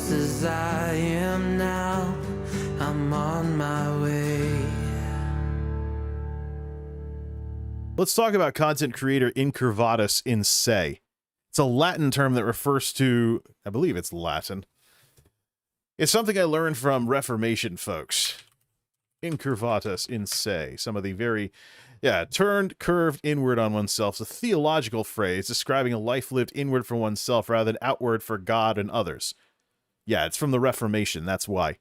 just as I am now, I'm on my way. Let's talk about content creator Incurvatus In Se. It's a Latin term that refers to, I believe it's Latin. It's something I learned from Reformation folks. Incurvatus In Se. Some of the very, turned, curved inward on oneself. It's a theological phrase describing a life lived inward for oneself rather than outward for God and others. Yeah, it's from the Reformation, that's why.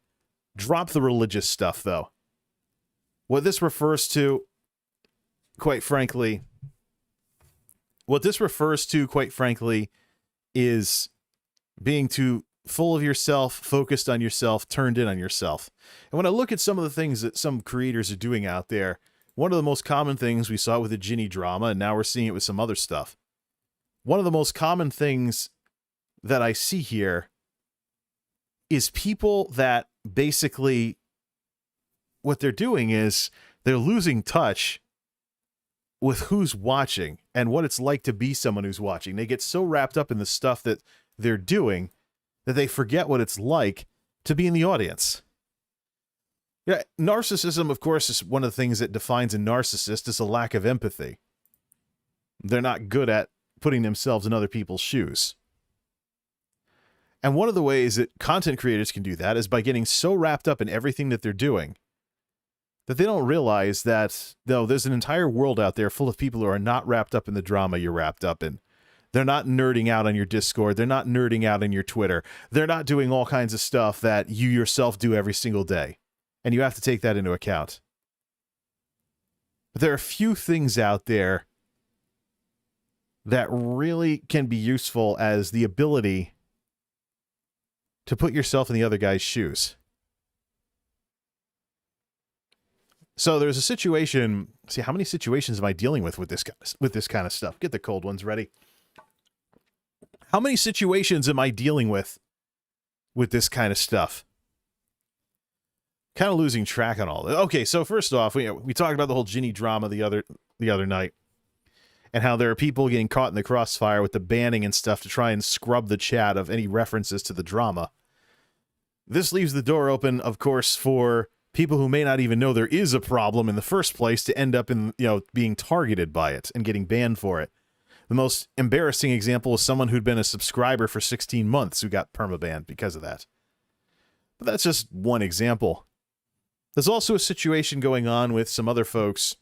Drop the religious stuff, though. What this refers to, quite frankly, is being too full of yourself, focused on yourself, turned in on yourself. And when I look at some of the things that some creators are doing out there, one of the most common things we saw with the Ginny drama, and now we're seeing it with some other stuff. One of the most common things that I see here is people that basically, what they're doing is they're losing touch with who's watching and what it's like to be someone who's watching. They get so wrapped up in the stuff that they're doing that they forget what it's like to be in the audience. Yeah, narcissism, of course, is one of the things that defines a narcissist is a lack of empathy. They're not good at putting themselves in other people's shoes. And one of the ways that content creators can do that is by getting so wrapped up in everything that they're doing that they don't realize that, though, there's an entire world out there full of people who are not wrapped up in the drama you're wrapped up in. They're not nerding out on your Discord. They're not nerding out on your Twitter. They're not doing all kinds of stuff that you yourself do every single day. And you have to take that into account. But there are a few things out there that really can be useful as the ability to put yourself in the other guy's shoes. So there's a situation. See, how many situations am I dealing with this kind of stuff? Get the cold ones ready. How many situations am I dealing with this kind of stuff? Kind of losing track on all this. Okay, so first off, we talked about the whole Ginny drama the other night, and how there are people getting caught in the crossfire with the banning and stuff to try and scrub the chat of any references to the drama. This leaves the door open, of course, for people who may not even know there is a problem in the first place to end up in, being targeted by it and getting banned for it. The most embarrassing example is someone who'd been a subscriber for 16 months who got permabanned because of that. But that's just one example. There's also a situation going on with some other folks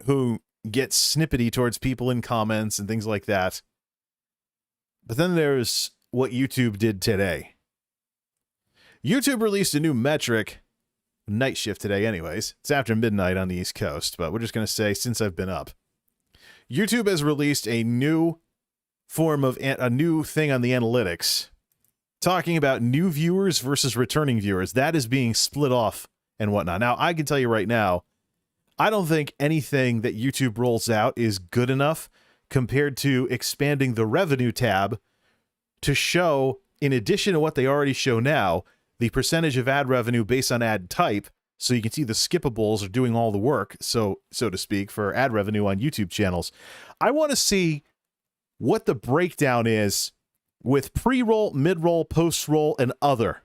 who get snippety towards people in comments and things like that. But then there's what YouTube did today. YouTube released a new metric, night shift today anyways. It's after midnight on the East Coast, but we're just going to say since I've been up. YouTube has released a new form of a new thing on the analytics, talking about new viewers versus returning viewers. That is being split off and whatnot. Now, I can tell you right now, I don't think anything that YouTube rolls out is good enough compared to expanding the revenue tab to show, in addition to what they already show now, the percentage of ad revenue based on ad type, so you can see the skippables are doing all the work, so to speak, for ad revenue on YouTube channels. I want to see what the breakdown is with pre-roll, mid-roll, post-roll, and other.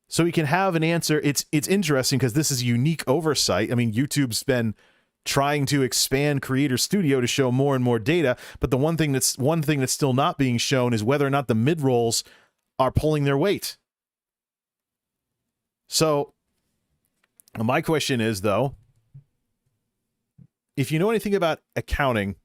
So we can have an answer. It's interesting because this is a unique oversight. I mean, YouTube's been trying to expand Creator Studio to show more and more data, but the one thing that's still not being shown is whether or not the mid-rolls are pulling their weight. So my question is, though, if you know anything about accounting,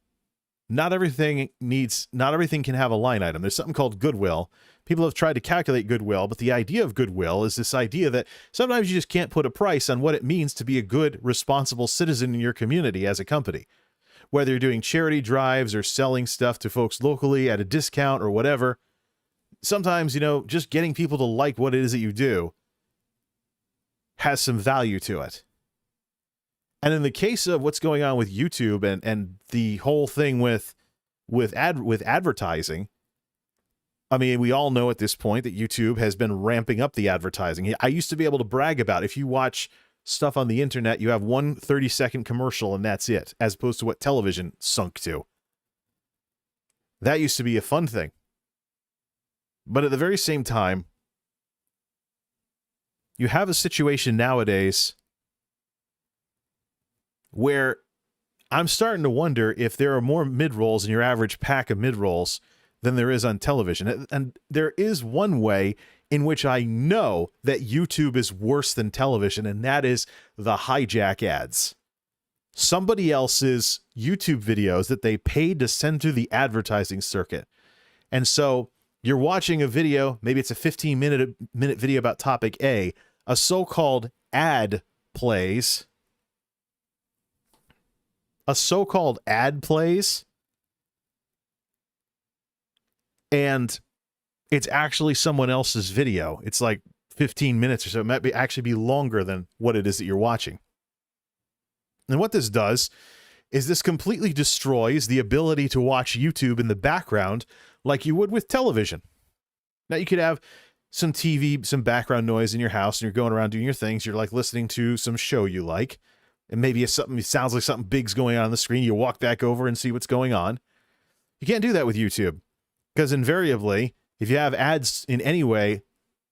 not everything can have a line item. There's something called goodwill. People have tried to calculate goodwill, but the idea of goodwill is this idea that sometimes you just can't put a price on what it means to be a good, responsible citizen in your community as a company. Whether you're doing charity drives or selling stuff to folks locally at a discount or whatever, sometimes, just getting people to like what it is that you do has some value to it. And in the case of what's going on with YouTube and the whole thing with advertising, I mean, we all know at this point that YouTube has been ramping up the advertising. I used to be able to brag about, if you watch stuff on the internet, you have one 30-second commercial and that's it, as opposed to what television sunk to. That used to be a fun thing. But at the very same time, you have a situation nowadays where I'm starting to wonder if there are more mid-rolls in your average pack of mid-rolls than there is on television. And there is one way in which I know that YouTube is worse than television, and that is the hijack ads. Somebody else's YouTube videos that they paid to send through the advertising circuit. And so you're watching a video, maybe it's a 15-minute video about topic A, a so-called ad plays. A so-called ad plays, and it's actually someone else's video. It's like 15 minutes or so. It might actually be longer than what it is that you're watching. And what this does is this completely destroys the ability to watch YouTube in the background like you would with television. Now, you could have some TV, some background noise in your house, and you're going around doing your things. You're like listening to some show you like. And maybe it sounds like something big's going on the screen. You walk back over and see what's going on. You can't do that with YouTube, because invariably, if you have ads in any way,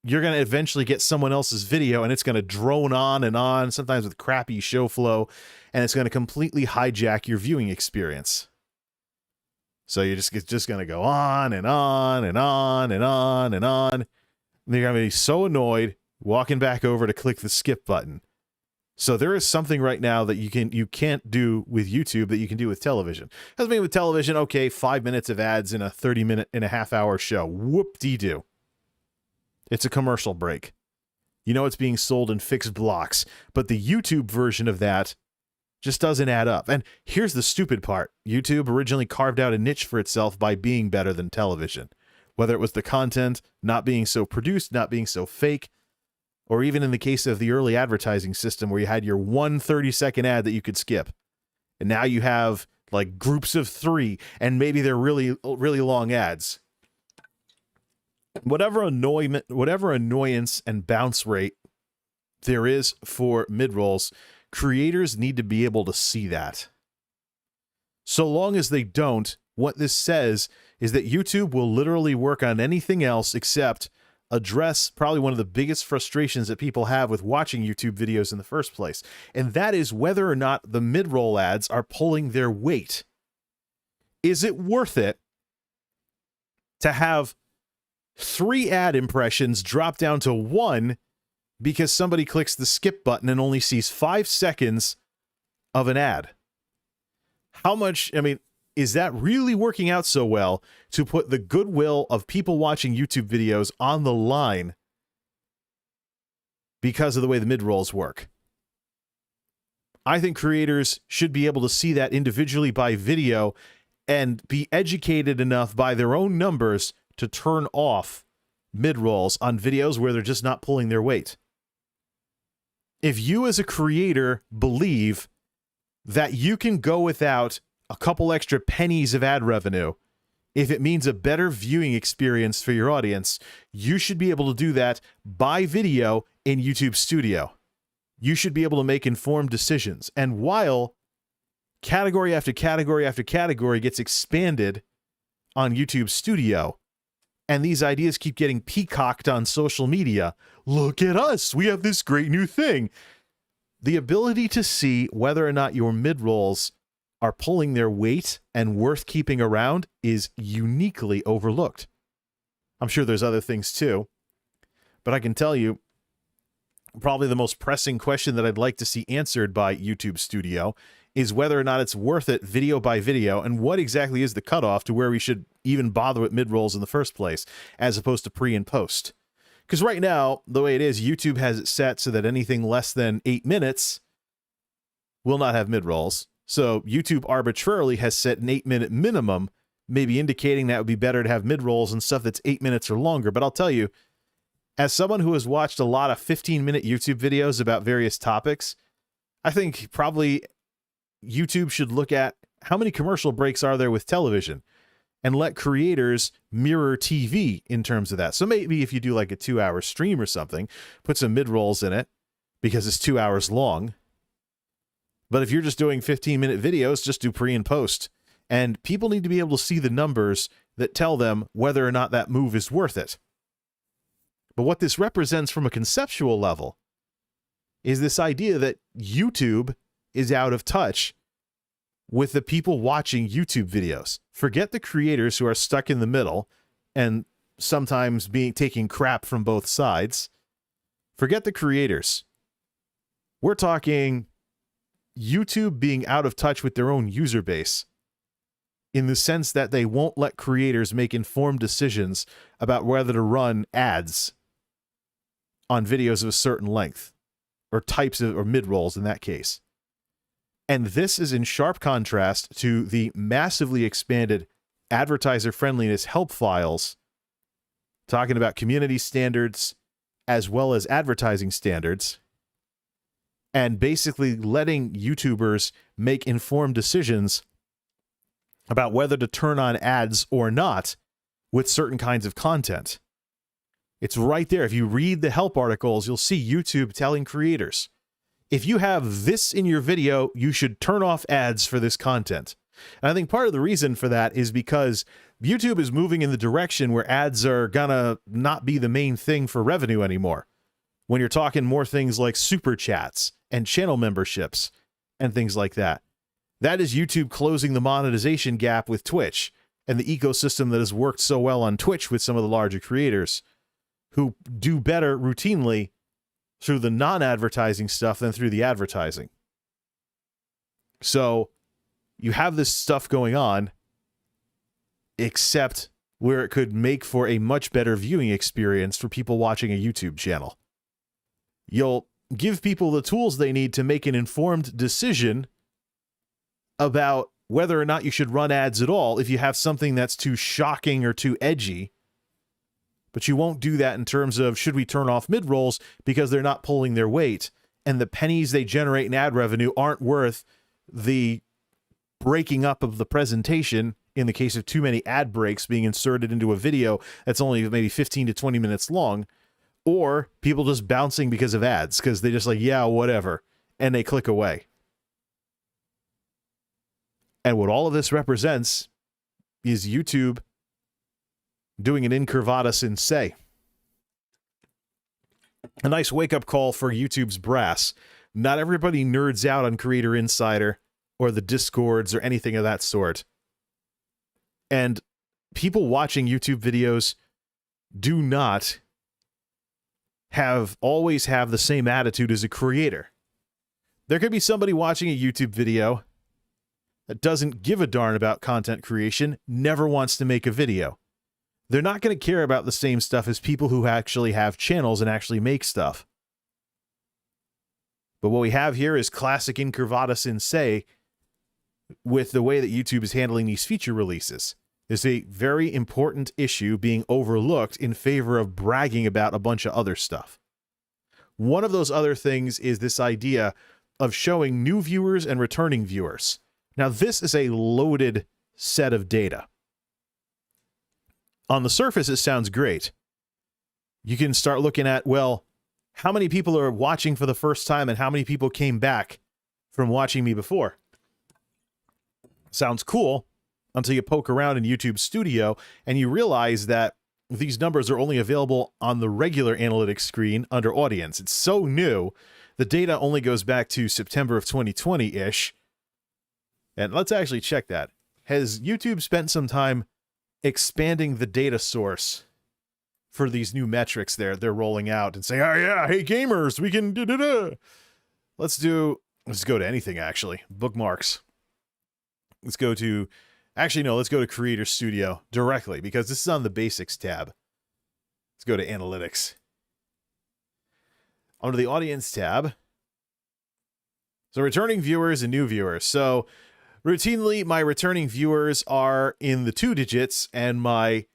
you're going to eventually get someone else's video, and it's going to drone on, sometimes with crappy show flow, and it's going to completely hijack your viewing experience. So it's just going to go on and on and on and on and on. And you're going to be so annoyed walking back over to click the skip button. So there is something right now that you can't do with YouTube that you can do with television. Doesn't mean with television, okay, 5 minutes of ads in a 30-minute and a half-hour show. Whoop-dee-doo. It's a commercial break. You know it's being sold in fixed blocks, but the YouTube version of that just doesn't add up. And here's the stupid part. YouTube originally carved out a niche for itself by being better than television. Whether it was the content, not being so produced, not being so fake, or even in the case of the early advertising system where you had your 1 30-second ad that you could skip. And now you have like groups of 3, and maybe they're really, really long ads. Whatever annoyance and bounce rate there is for mid-rolls, creators need to be able to see that. So long as they don't, what this says is that YouTube will literally work on anything else except address probably one of the biggest frustrations that people have with watching YouTube videos in the first place. And that is whether or not the mid-roll ads are pulling their weight. Is it worth it to have 3 ad impressions drop down to 1 because somebody clicks the skip button and only sees 5 seconds of an ad? How much, is that really working out so well to put the goodwill of people watching YouTube videos on the line because of the way the mid-rolls work? I think creators should be able to see that individually by video and be educated enough by their own numbers to turn off mid-rolls on videos where they're just not pulling their weight. If you as a creator believe that you can go without a couple extra pennies of ad revenue if it means a better viewing experience for your audience, you should be able to do that by video in YouTube Studio. You should be able to make informed decisions. And while category after category after category gets expanded on YouTube Studio, and these ideas keep getting peacocked on social media, look at us, we have this great new thing. The ability to see whether or not your mid-rolls are pulling their weight and worth keeping around is uniquely overlooked. I'm sure there's other things too, but I can tell you probably the most pressing question that I'd like to see answered by YouTube Studio is whether or not it's worth it video by video, and what exactly is the cutoff to where we should even bother with mid-rolls in the first place, as opposed to pre and post. Because right now, the way it is, YouTube has it set so that anything less than 8 minutes will not have mid-rolls. So YouTube arbitrarily has set an 8-minute minimum, maybe indicating that it would be better to have mid-rolls and stuff that's 8 minutes or longer. But I'll tell you, as someone who has watched a lot of 15-minute YouTube videos about various topics, I think probably YouTube should look at how many commercial breaks are there with television and let creators mirror TV in terms of that. So maybe if you do like a 2-hour stream or something, put some mid-rolls in it because it's 2 hours long. But if you're just doing 15-minute videos, just do pre and post. And people need to be able to see the numbers that tell them whether or not that move is worth it. But what this represents from a conceptual level is this idea that YouTube is out of touch with the people watching YouTube videos. Forget the creators who are stuck in the middle and sometimes taking crap from both sides. Forget the creators. We're talking YouTube being out of touch with their own user base, in the sense that they won't let creators make informed decisions about whether to run ads on videos of a certain length, or types of, or mid-rolls in that case. And this is in sharp contrast to the massively expanded advertiser friendliness help files talking about community standards as well as advertising standards, and basically letting YouTubers make informed decisions about whether to turn on ads or not with certain kinds of content. It's right there. If you read the help articles, you'll see YouTube telling creators, if you have this in your video, you should turn off ads for this content. And I think part of the reason for that is because YouTube is moving in the direction where ads are gonna not be the main thing for revenue anymore. When you're talking more things like super chats and channel memberships and things like that. That is YouTube closing the monetization gap with Twitch and the ecosystem that has worked so well on Twitch with some of the larger creators who do better routinely through the non-advertising stuff than through the advertising. So you have this stuff going on, except where it could make for a much better viewing experience for people watching a YouTube channel. You'll give people the tools they need to make an informed decision about whether or not you should run ads at all if you have something that's too shocking or too edgy. But you won't do that in terms of should we turn off mid-rolls because they're not pulling their weight and the pennies they generate in ad revenue aren't worth the breaking up of the presentation in the case of too many ad breaks being inserted into a video that's only maybe 15 to 20 minutes long, or people just bouncing because of ads because they just like, yeah, whatever, and they click away. And what all of this represents is YouTube doing an Incurvatus In Se. A nice wake-up call for YouTube's brass. Not everybody nerds out on Creator Insider or the Discords or anything of that sort. And people watching YouTube videos do not always have the same attitude as a creator. There could be somebody watching a YouTube video that doesn't give a darn about content creation, never wants to make a video. They're not going to care about the same stuff as people who actually have channels and actually make stuff. But what we have here is classic Incurvatus In Se with the way that YouTube is handling these feature releases. There's a very important issue being overlooked in favor of bragging about a bunch of other stuff. One of those other things is this idea of showing new viewers and returning viewers. Now, this is a loaded set of data. On the surface, it sounds great. You can start looking at, well, how many people are watching for the first time and how many people came back from watching me before? Sounds cool until you poke around in YouTube Studio and you realize that these numbers are only available on the regular analytics screen under audience. It's so new. The data only goes back to September of 2020-ish. And let's actually check that. Has YouTube spent some time expanding the data source for these new metrics they're rolling out and saying, oh yeah, hey gamers, we can da-da-da. Let's go to anything actually. Bookmarks. Let's go to Creator Studio directly because this is on the Basics tab. Let's go to Analytics. Under the Audience tab. So returning viewers and new viewers. So routinely, my returning viewers are in the 2 digits and my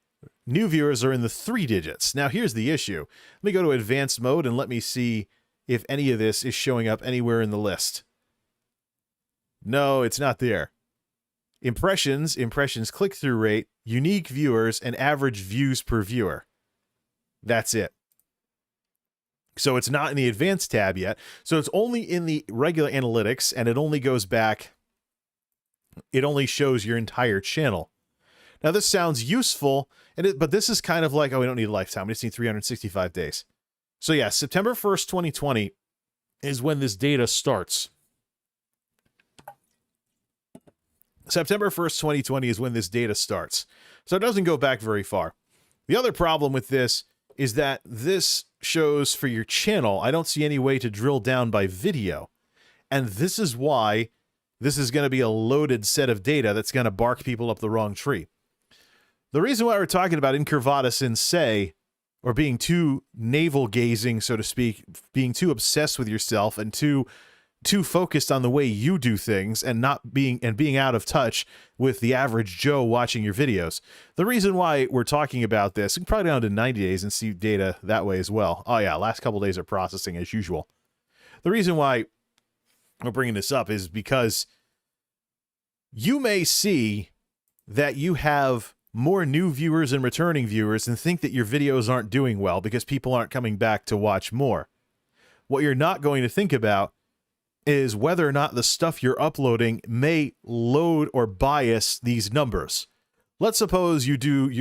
new viewers are in the 3 digits. Now, here's the issue. Let me go to advanced mode and let me see if any of this is showing up anywhere in the list. No, it's not there. Impressions click-through rate, unique viewers, and average views per viewer. That's it. So it's not in the advanced tab yet. So it's only in the regular analytics, and it only goes back. It only shows your entire channel. Now, this sounds useful, but this is kind of like, oh, we don't need a lifetime. We just need 365 days. So yeah, September 1st, 2020 is when this data starts. September 1st, 2020 is when this data starts. So it doesn't go back very far. The other problem with this is that this shows for your channel. I don't see any way to drill down by video. And this is why this is going to be a loaded set of data that's going to bark people up the wrong tree. The reason why we're talking about Incurvatus In Se, or being too navel-gazing, so to speak, being too obsessed with yourself and too focused on the way you do things and being out of touch with the average Joe watching your videos. The reason why we're talking about this, you can probably down to 90 days and see data that way as well. Oh yeah, last couple days are processing as usual. The reason why we're bringing this up is because you may see that you have more new viewers and returning viewers and think that your videos aren't doing well because people aren't coming back to watch more. What you're not going to think about is whether or not the stuff you're uploading may load or bias these numbers. Let's suppose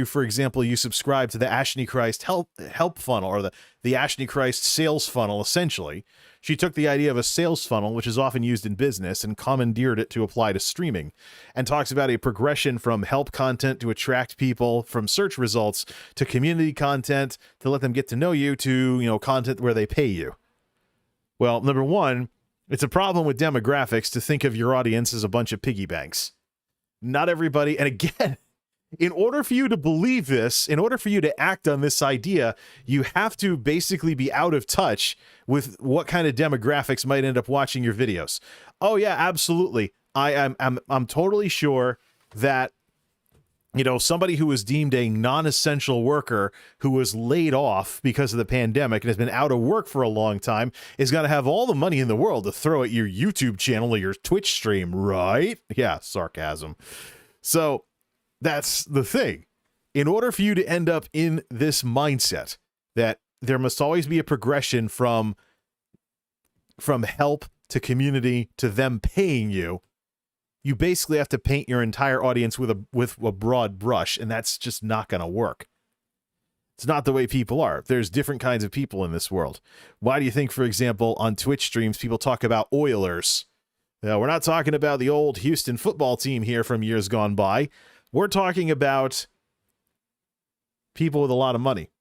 for example, you subscribe to the Ashley Christ help funnel, or the Ashley Christ sales funnel, essentially. She took the idea of a sales funnel, which is often used in business, and commandeered it to apply to streaming, and talks about a progression from help content to attract people, from search results to community content to let them get to know you, to, content where they pay you. Well, number one, it's a problem with demographics to think of your audience as a bunch of piggy banks. Not everybody, and again, in order for you to believe this, in order for you to act on this idea, you have to basically be out of touch with what kind of demographics might end up watching your videos. Oh yeah, absolutely. I'm totally sure that somebody who was deemed a non-essential worker who was laid off because of the pandemic and has been out of work for a long time is going to have all the money in the world to throw at your YouTube channel or your Twitch stream, right? Yeah, sarcasm. So that's the thing. In order for you to end up in this mindset that there must always be a progression from help to community to them paying you, you basically have to paint your entire audience with a broad brush, and that's just not going to work. It's not the way people are. There's different kinds of people in this world. Why do you think, for example, on Twitch streams, people talk about Oilers? Now, we're not talking about the old Houston football team here from years gone by. We're talking about people with a lot of money.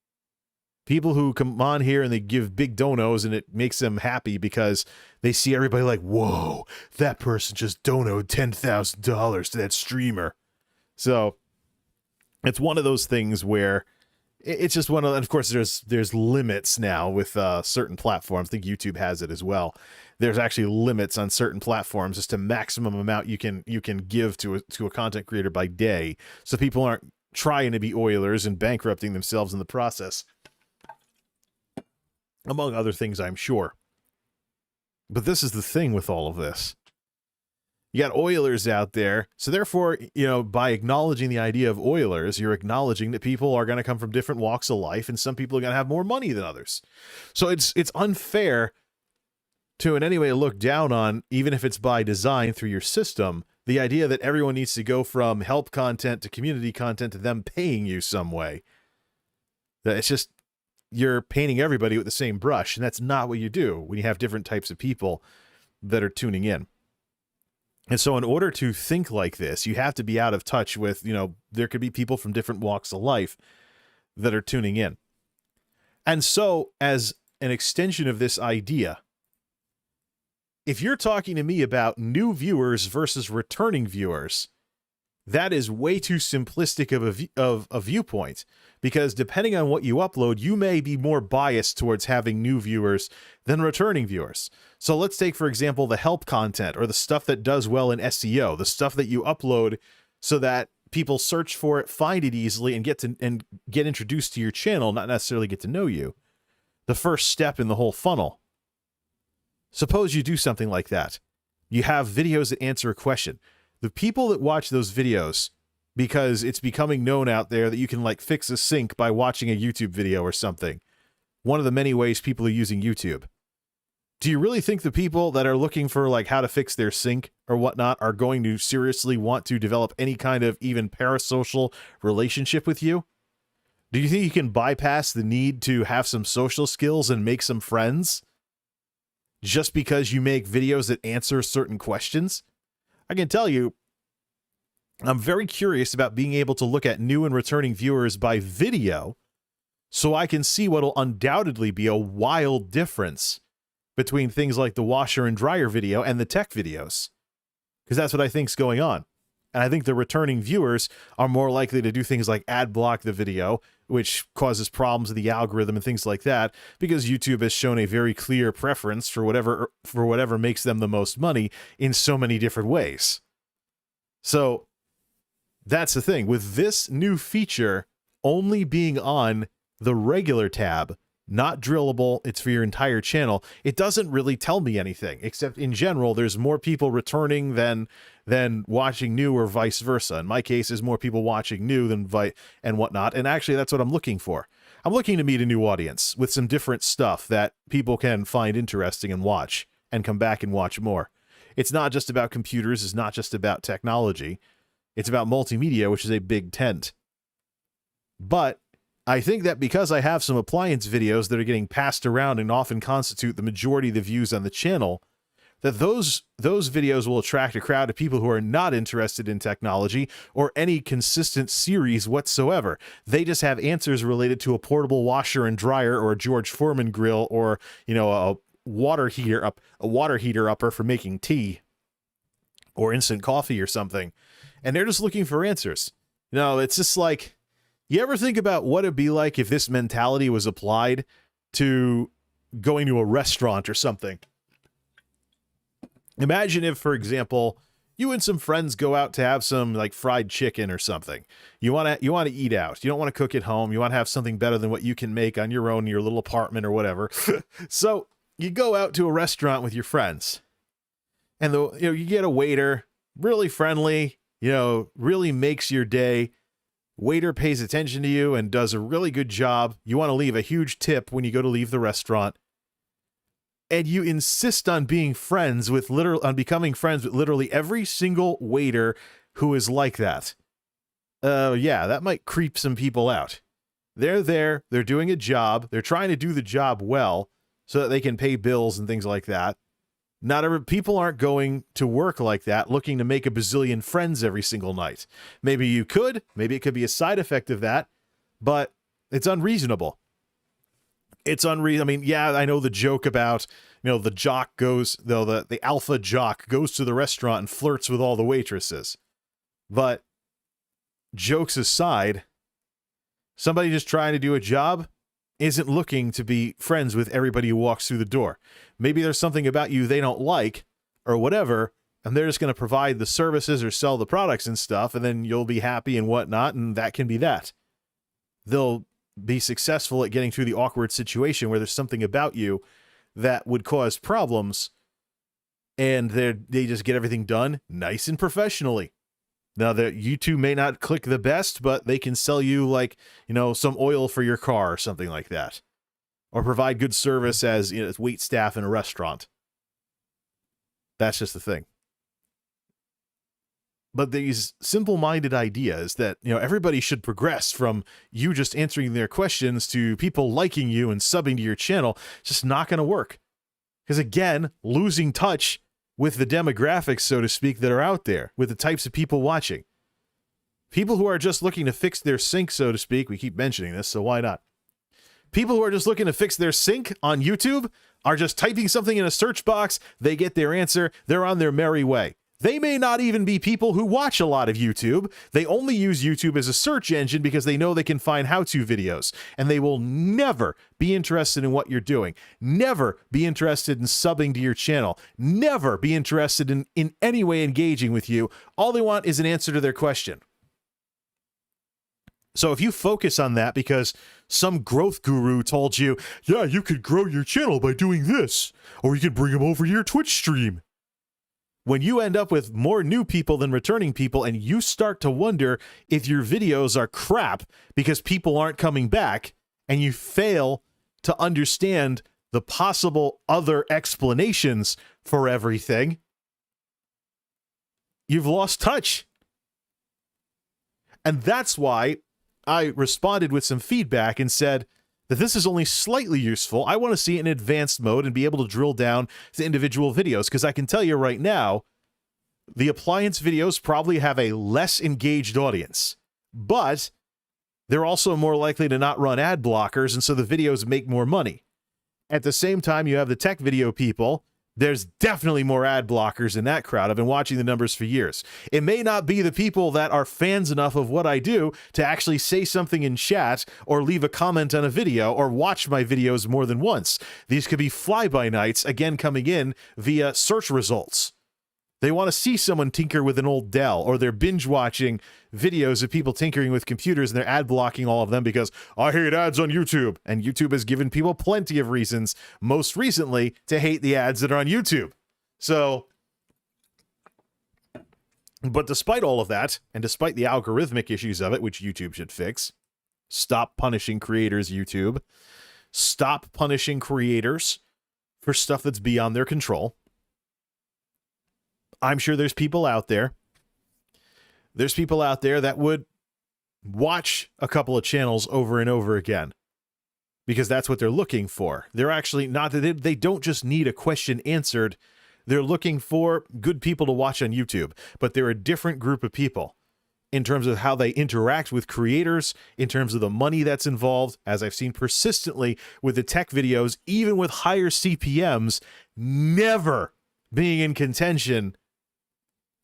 People who come on here and they give big donos, and it makes them happy because they see everybody like, whoa, that person just donoed $10,000 to that streamer. So it's one of those things where it's just one of, and of course there's limits now with certain platforms. I think YouTube has it as well. There's actually limits on certain platforms as to maximum amount you can give to a content creator by day, so people aren't trying to be Oilers and bankrupting themselves in the process. Among other things, I'm sure. But this is the thing with all of this. You got Oilers out there, so therefore, by acknowledging the idea of Oilers, you're acknowledging that people are going to come from different walks of life, and some people are going to have more money than others. So it's unfair to in any way look down on, even if it's by design through your system, the idea that everyone needs to go from help content to community content to them paying you some way. That it's just, you're painting everybody with the same brush, and that's not what you do when you have different types of people that are tuning in. And so in order to think like this, you have to be out of touch with, there could be people from different walks of life that are tuning in. And so as an extension of this idea, if you're talking to me about new viewers versus returning viewers, that is way too simplistic of a viewpoint, because depending on what you upload, you may be more biased towards having new viewers than returning viewers. So let's take, for example, the help content, or the stuff that does well in SEO, the stuff that you upload so that people search for it, find it easily, and get introduced to your channel, not necessarily get to know you. The first step in the whole funnel. Suppose you do something like that. You have videos that answer a question. The people that watch those videos, because it's becoming known out there that you can fix a sink by watching a YouTube video or something. One of the many ways people are using YouTube. Do you really think the people that are looking for like how to fix their sink or whatnot are going to seriously want to develop any kind of even parasocial relationship with you? Do you think you can bypass the need to have some social skills and make some friends just because you make videos that answer certain questions? I can tell you, I'm very curious about being able to look at new and returning viewers by video so I can see what will undoubtedly be a wild difference between things like the washer and dryer video and the tech videos. Because that's what I think's going on. And I think the returning viewers are more likely to do things like ad block the video, which causes problems with the algorithm and things like that, because YouTube has shown a very clear preference for whatever makes them the most money in so many different ways. So that's the thing. With this new feature only being on the regular tab, not drillable, it's for your entire channel, it doesn't really tell me anything, except in general, there's more people returning than watching new or vice versa. In my case, there's more people watching new than and whatnot, and actually that's what I'm looking for. I'm looking to meet a new audience with some different stuff that people can find interesting and watch, and come back and watch more. It's not just about computers, it's not just about technology, it's about multimedia, which is a big tent. But I think that because I have some appliance videos that are getting passed around and often constitute the majority of the views on the channel, that those videos will attract a crowd of people who are not interested in technology or any consistent series whatsoever. They just have answers related to a portable washer and dryer or a George Foreman grill or, you know, a water heater upper for making tea or instant coffee or something. And they're just looking for answers. You know, it's just like, you ever think about what it'd be like if this mentality was applied to going to a restaurant or something? Imagine if, for example, you and some friends go out to have some like fried chicken or something. You want to eat out. You don't want to cook at home. You want to have something better than what you can make on your own in your little apartment or whatever. So you go out to a restaurant with your friends, and you get a waiter, really friendly, really makes your day. Waiter pays attention to you and does a really good job. You want to leave a huge tip when you go to leave the restaurant. And you insist on becoming friends with literally every single waiter who is like that. Yeah, that might creep some people out. They're there, they're doing a job, they're trying to do the job well so that they can pay bills and things like that. People aren't going to work like that, looking to make a bazillion friends every single night. Maybe you could, maybe it could be a side effect of that, but it's unreasonable. I mean, yeah, I know the joke about, the alpha jock goes to the restaurant and flirts with all the waitresses. But jokes aside, somebody just trying to do a job isn't looking to be friends with everybody who walks through the door. Maybe there's something about you they don't like or whatever, and they're just going to provide the services or sell the products and stuff, and then you'll be happy and whatnot, and that can be that. They'll be successful at getting through the awkward situation where there's something about you that would cause problems, and they just get everything done nice and professionally. Now, you two may not click the best, but they can sell you, some oil for your car or something like that. Or provide good service as wait staff in a restaurant. That's just the thing. But these simple-minded ideas that, everybody should progress from you just answering their questions to people liking you and subbing to your channel, it's just not going to work. Because again, losing touch with the demographics, so to speak, that are out there, with the types of people watching. People who are just looking to fix their sink, so to speak, we keep mentioning this, so why not? People who are just looking to fix their sink on YouTube are just typing something in a search box, they get their answer, they're on their merry way. They may not even be people who watch a lot of YouTube. They only use YouTube as a search engine because they know they can find how-to videos, and they will never be interested in what you're doing, never be interested in subbing to your channel, never be interested in any way engaging with you. All they want is an answer to their question. So if you focus on that because some growth guru told you, yeah, you could grow your channel by doing this, or you could bring them over to your Twitch stream. When you end up with more new people than returning people, and you start to wonder if your videos are crap because people aren't coming back, and you fail to understand the possible other explanations for everything, you've lost touch. And that's why I responded with some feedback and said that this is only slightly useful. I want to see it in advanced mode and be able to drill down to individual videos, because I can tell you right now, the appliance videos probably have a less engaged audience, but they're also more likely to not run ad blockers, and so the videos make more money. At the same time, you have the tech video people. There's definitely more ad blockers in that crowd. I've been watching the numbers for years. It may not be the people that are fans enough of what I do to actually say something in chat or leave a comment on a video or watch my videos more than once. These could be fly-by-nights, again, coming in via search results. They want to see someone tinker with an old Dell, or they're binge-watching videos of people tinkering with computers, and they're ad-blocking all of them because I hate ads on YouTube. And YouTube has given people plenty of reasons, most recently, to hate the ads that are on YouTube. So, but despite all of that, and despite the algorithmic issues of it, which YouTube should fix, stop punishing creators, YouTube. Stop punishing creators for stuff that's beyond their control. I'm sure there's people out there. There's people out there that would watch a couple of channels over and over again because that's what they're looking for. They're actually not that they don't just need a question answered. They're looking for good people to watch on YouTube, but they're a different group of people in terms of how they interact with creators, in terms of the money that's involved, as I've seen persistently with the tech videos, even with higher CPMs, never being in contention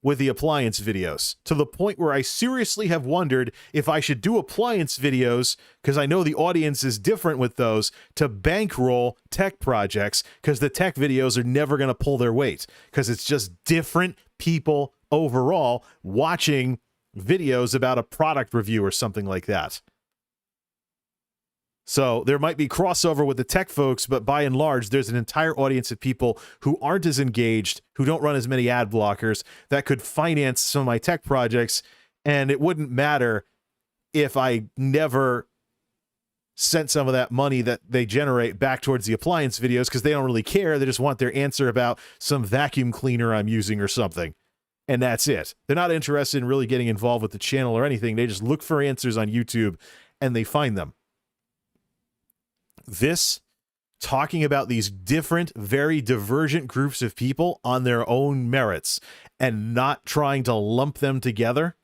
with the appliance videos, to the point where I seriously have wondered if I should do appliance videos, because I know the audience is different with those, to bankroll tech projects, because the tech videos are never going to pull their weight, because it's just different people overall watching videos about a product review or something like that. So there might be crossover with the tech folks, but by and large, there's an entire audience of people who aren't as engaged, who don't run as many ad blockers, that could finance some of my tech projects, and it wouldn't matter if I never sent some of that money that they generate back towards the appliance videos, because they don't really care. They just want their answer about some vacuum cleaner I'm using or something, and that's it. They're not interested in really getting involved with the channel or anything. They just look for answers on YouTube, and they find them. This, talking about these different, very divergent groups of people on their own merits and not trying to lump them together,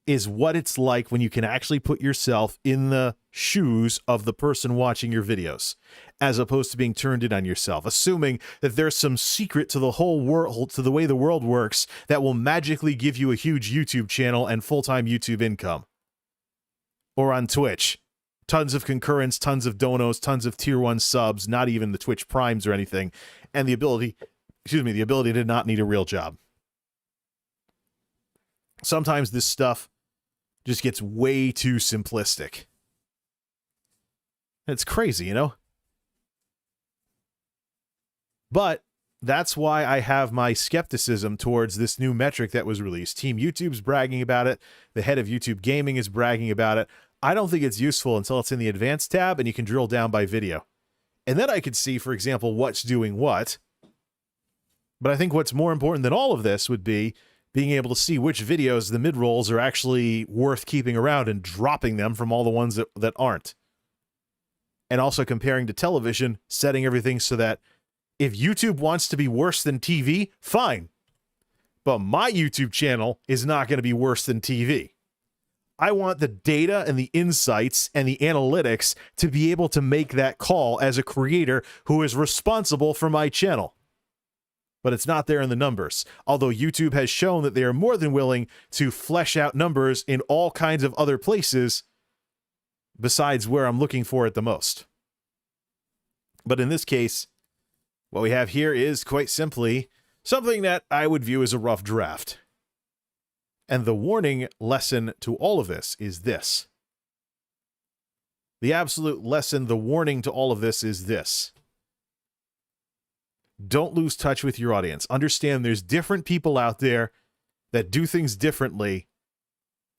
is what it's like when you can actually put yourself in the shoes of the person watching your videos, as opposed to being turned in on yourself, assuming that there's some secret to the whole world, to the way the world works, that will magically give you a huge YouTube channel and full-time YouTube income. Or on Twitch. Tons of concurrence, tons of donos, tons of tier 1 subs, not even the Twitch primes or anything, and the ability to not need a real job. Sometimes this stuff just gets way too simplistic. It's crazy, you know? But that's why I have my skepticism towards this new metric that was released. Team YouTube's bragging about it. The head of YouTube Gaming is bragging about it. I don't think it's useful until it's in the advanced tab and you can drill down by video. And then I could see, for example, what's doing what. But I think what's more important than all of this would be being able to see which videos, the mid-rolls, are actually worth keeping around and dropping them from all the ones that aren't. And also comparing to television, setting everything so that if YouTube wants to be worse than TV, fine. But my YouTube channel is not going to be worse than TV. I want the data and the insights and the analytics to be able to make that call as a creator who is responsible for my channel. But it's not there in the numbers. Although YouTube has shown that they are more than willing to flesh out numbers in all kinds of other places besides where I'm looking for it the most. But in this case, what we have here is quite simply something that I would view as a rough draft. And the warning lesson to all of this is this. The absolute lesson, the warning to all of this is this. Don't lose touch with your audience. Understand there's different people out there that do things differently,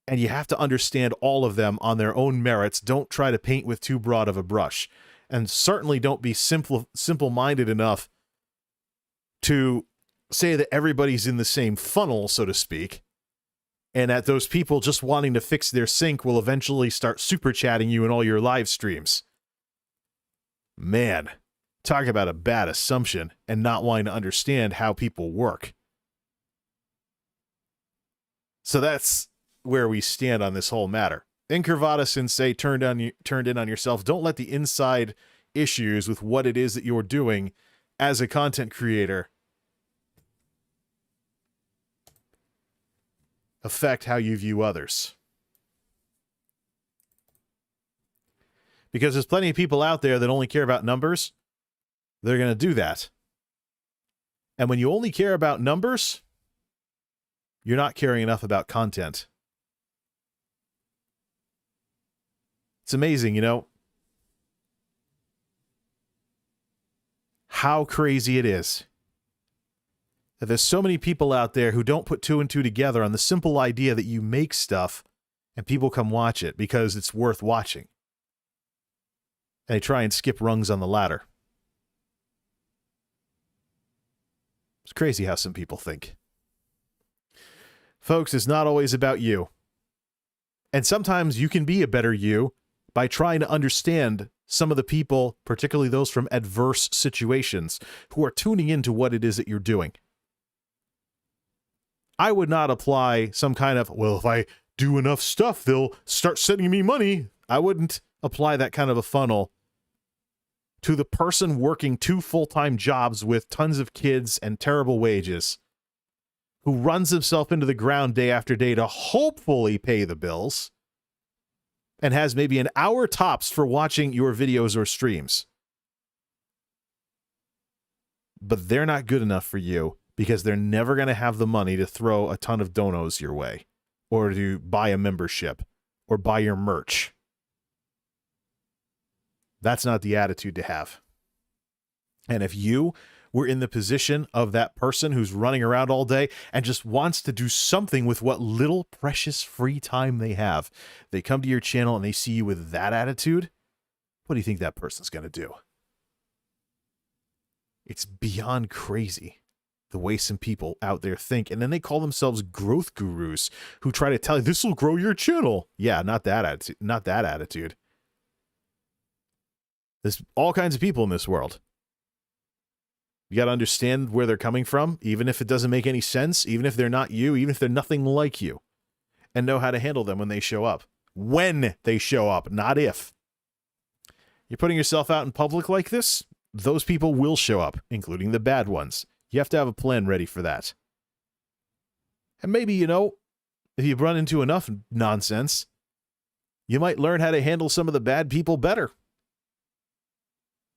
and you have to understand all of them on their own merits. Don't try to paint with too broad of a brush. And certainly don't be simple-minded enough to say that everybody's in the same funnel, so to speak, and that those people just wanting to fix their sink will eventually start super chatting you in all your live streams. Man, talk about a bad assumption and not wanting to understand how people work. So that's where we stand on this whole matter. Incurvatus In Se, turned in on yourself. Don't let the inside issues with what it is that you're doing as a content creator affect how you view others. Because there's plenty of people out there that only care about numbers. They're going to do that. And when you only care about numbers, you're not caring enough about content. It's amazing, you know, how crazy it is that there's so many people out there who don't put two and two together on the simple idea that you make stuff and people come watch it because it's worth watching. And they try and skip rungs on the ladder. It's crazy how some people think. Folks, it's not always about you. And sometimes you can be a better you by trying to understand some of the people, particularly those from adverse situations, who are tuning into what it is that you're doing. I would not apply some kind of, well, if I do enough stuff, they'll start sending me money. I wouldn't apply that kind of a funnel to the person working 2 full-time jobs with tons of kids and terrible wages, who runs himself into the ground day after day to hopefully pay the bills, and has maybe an hour tops for watching your videos or streams. But they're not good enough for you because they're never going to have the money to throw a ton of donos your way, or to buy a membership, or buy your merch. That's not the attitude to have. And if you were in the position of that person who's running around all day and just wants to do something with what little precious free time they have, they come to your channel and they see you with that attitude, what do you think that person's going to do? It's beyond crazy the way some people out there think. And then they call themselves growth gurus who try to tell you, this will grow your channel. Yeah, not that attitude. Not that attitude. There's all kinds of people in this world. You got to understand where they're coming from, even if it doesn't make any sense, even if they're not you, even if they're nothing like you, and know how to handle them when they show up. When they show up, not if. You're putting yourself out in public like this, those people will show up, including the bad ones. You have to have a plan ready for that. And maybe, you know, if you run into enough nonsense, you might learn how to handle some of the bad people better.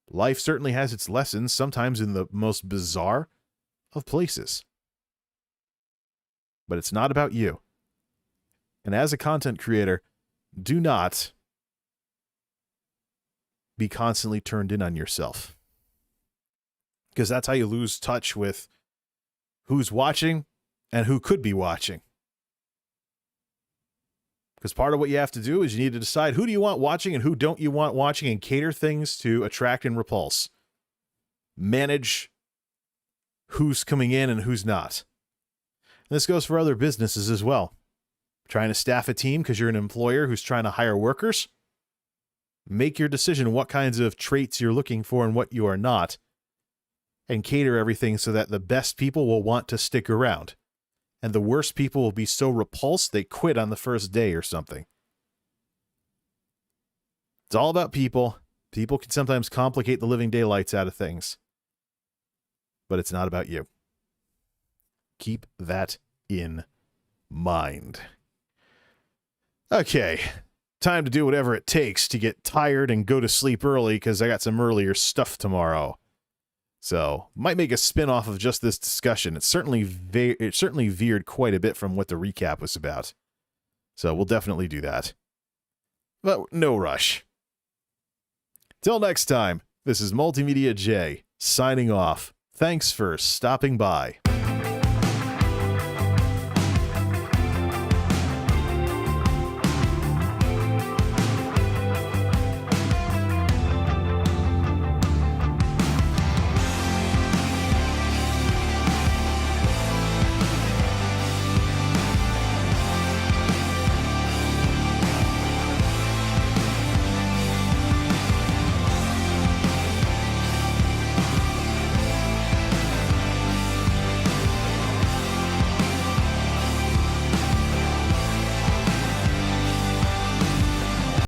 Life certainly has its lessons, sometimes in the most bizarre of places. But it's not about you. And as a content creator, do not be constantly turned in on yourself. Because that's how you lose touch with who's watching and who could be watching. Because part of what you have to do is you need to decide who do you want watching and who don't you want watching, and cater things to attract and repulse. Manage who's coming in and who's not. And this goes for other businesses as well. Trying to staff a team because you're an employer who's trying to hire workers. Make your decision what kinds of traits you're looking for and what you are not. And cater everything so that the best people will want to stick around. And the worst people will be so repulsed they quit on the first day or something. It's all about people. People can sometimes complicate the living daylights out of things. But it's not about you. Keep that in mind. Okay, time to do whatever it takes to get tired and go to sleep early because I got some earlier stuff tomorrow. So, might make a spin-off of just this discussion. It certainly veered quite a bit from what the recap was about. So, we'll definitely do that. But no rush. Till next time, this is MultimediaJay signing off. Thanks for stopping by.